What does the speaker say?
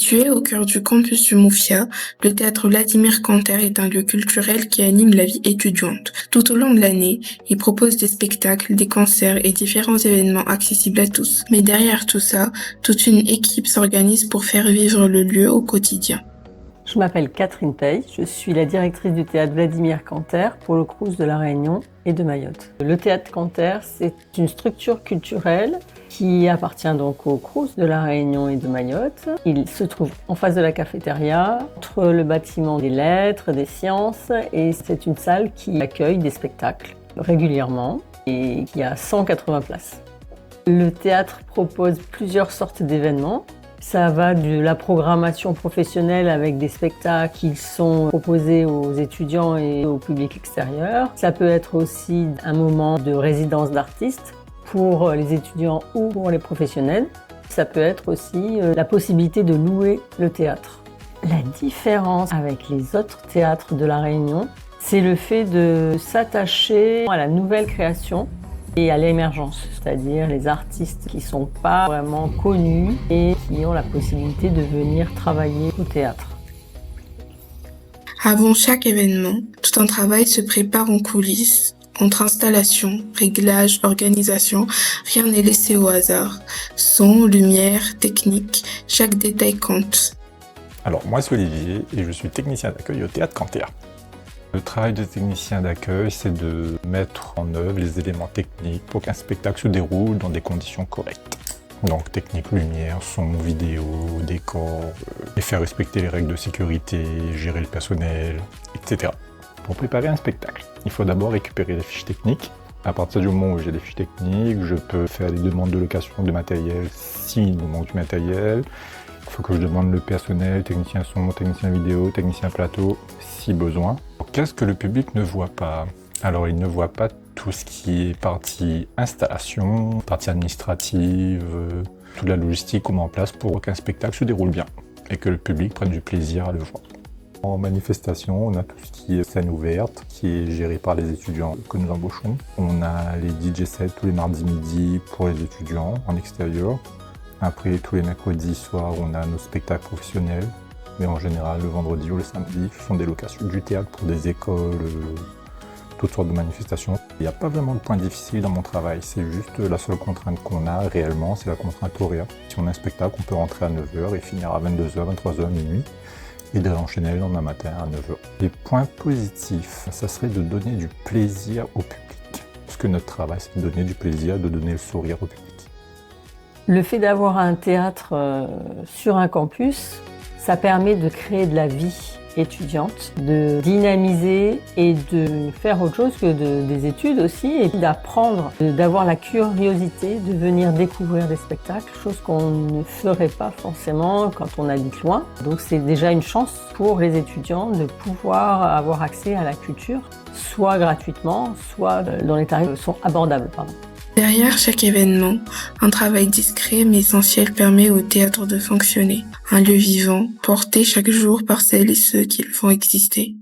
Situé au cœur du campus du Mouffia, le théâtre Vladimir Canter est un lieu culturel qui anime la vie étudiante. Tout au long de l'année, il propose des spectacles, des concerts et différents événements accessibles à tous. Mais derrière tout ça, toute une équipe s'organise pour faire vivre le lieu au quotidien. Je m'appelle Catherine Pey, je suis la directrice du théâtre Vladimir Canter pour le Crous de La Réunion et de Mayotte. Le théâtre Canter, c'est une structure culturelle qui appartient donc au Crous de La Réunion et de Mayotte. Il se trouve en face de la cafétéria, entre le bâtiment des lettres, des sciences, et c'est une salle qui accueille des spectacles régulièrement et qui a 180 places. Le théâtre propose plusieurs sortes d'événements. Ça va de la programmation professionnelle avec des spectacles qui sont proposés aux étudiants et au public extérieur. Ça peut être aussi un moment de résidence d'artistes pour les étudiants ou pour les professionnels. Ça peut être aussi la possibilité de louer le théâtre. La différence avec les autres théâtres de La Réunion, c'est le fait de s'attacher à la nouvelle création et à l'émergence, c'est-à-dire les artistes qui ne sont pas vraiment connus et qui ont la possibilité de venir travailler au théâtre. Avant chaque événement, tout un travail se prépare en coulisses. Entre installation, réglage, organisation, rien n'est laissé au hasard. Son, lumière, technique, chaque détail compte. Alors moi c'est Olivier et je suis technicien d'accueil au théâtre Canter. Le travail de technicien d'accueil, c'est de mettre en œuvre les éléments techniques pour qu'un spectacle se déroule dans des conditions correctes. Donc technique, lumière, son, vidéo, décor, et faire respecter les règles de sécurité, gérer le personnel, etc. Pour préparer un spectacle, il faut d'abord récupérer les fiches techniques. À partir du moment où j'ai les fiches techniques, je peux faire des demandes de location de matériel s'il me manque du matériel. Il faut que je demande le personnel, technicien son, technicien vidéo, technicien plateau, si besoin. Qu'est-ce que le public ne voit pas? Alors il ne voit pas tout ce qui est partie installation, partie administrative, toute la logistique qu'on met en place pour qu'un spectacle se déroule bien et que le public prenne du plaisir à le voir. En manifestation, on a tout ce qui est scène ouverte, qui est géré par les étudiants que nous embauchons. On a les DJ sets tous les mardis midi pour les étudiants en extérieur. Après, tous les mercredis soirs, on a nos spectacles professionnels. Mais en général, le vendredi ou le samedi, ce sont des locations du théâtre pour des écoles, toutes sortes de manifestations. Il n'y a pas vraiment de point difficile dans mon travail, c'est juste la seule contrainte qu'on a réellement, c'est la contrainte horaire. Si on a un spectacle, on peut rentrer à 9h et finir à 22h, 23h, minuit, et de l'enchaîner le lendemain matin à 9h. Les points positifs, ça serait de donner du plaisir au public. Parce que notre travail, c'est de donner du plaisir, de donner le sourire au public. Le fait d'avoir un théâtre sur un campus, ça permet de créer de la vie étudiante, de dynamiser et de faire autre chose que des études aussi, et d'apprendre, d'avoir la curiosité de venir découvrir des spectacles, chose qu'on ne ferait pas forcément quand on habite loin. Donc c'est déjà une chance pour les étudiants de pouvoir avoir accès à la culture, soit gratuitement, soit dont les tarifs sont abordables. Derrière chaque événement, un travail discret mais essentiel permet au théâtre de fonctionner. Un lieu vivant, porté chaque jour par celles et ceux qui le font exister.